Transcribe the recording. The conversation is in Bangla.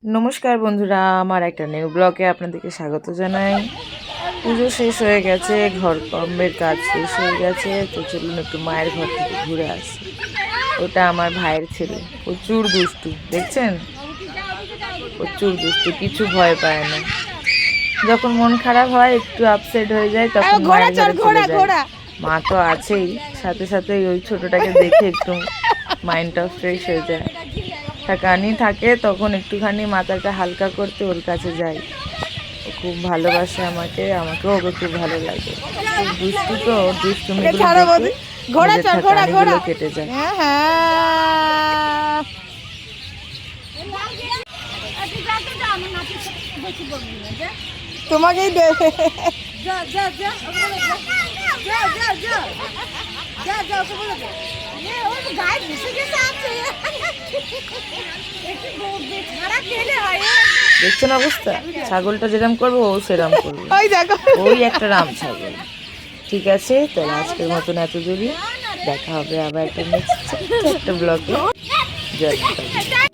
নমস্কার বন্ধুরা, আমার একটা নিউ ব্লগে আপনাদেরকে স্বাগত জানাই। পুজো শেষ হয়ে গেছে, ঘর কর্মের কাজ শেষ হয়ে গেছে, তো চলুন একটু মায়ের ঘর থেকে ঘুরে আসি। ওটা আমার ভাইয়ের ছেলে, প্রচুর দুষ্টু, দেখছেন? প্রচুর দুষ্টু, কিছু ভয় পায় না। যখন মন খারাপ হয়, একটু আপসেট হয়ে যায়, তখন মায়ের ঘরে চলে যায়। মা তো আছেই, সাথে সাথে ওই ছোটটাকে দেখে একটু মাইন্ডটা ফ্রেশ হয়ে যায়। থাকানি থাকে তখন একটুখানি মাথাটা হালকা করতে ওর কাছে যাই। ও খুব ভালোবাসে আমাকে, আমাকেও ওকে খুব ভালো লাগে। খুব দুষ্টু, তো দুষ্টুমিগুলো দেখে থাকানিগুলো কেটে যায়। তোমাকেই দেখছেন অবস্থা? ছাগলটা যেরকম করবো ও সেরকম করবে, ওই একটা রাম ছাগল। ঠিক আছে, তাহলে আজকের মতন এত দূরই, দেখা হবে আবার একটা নেক্সট একটা ব্লগে। জয় মাতা দি।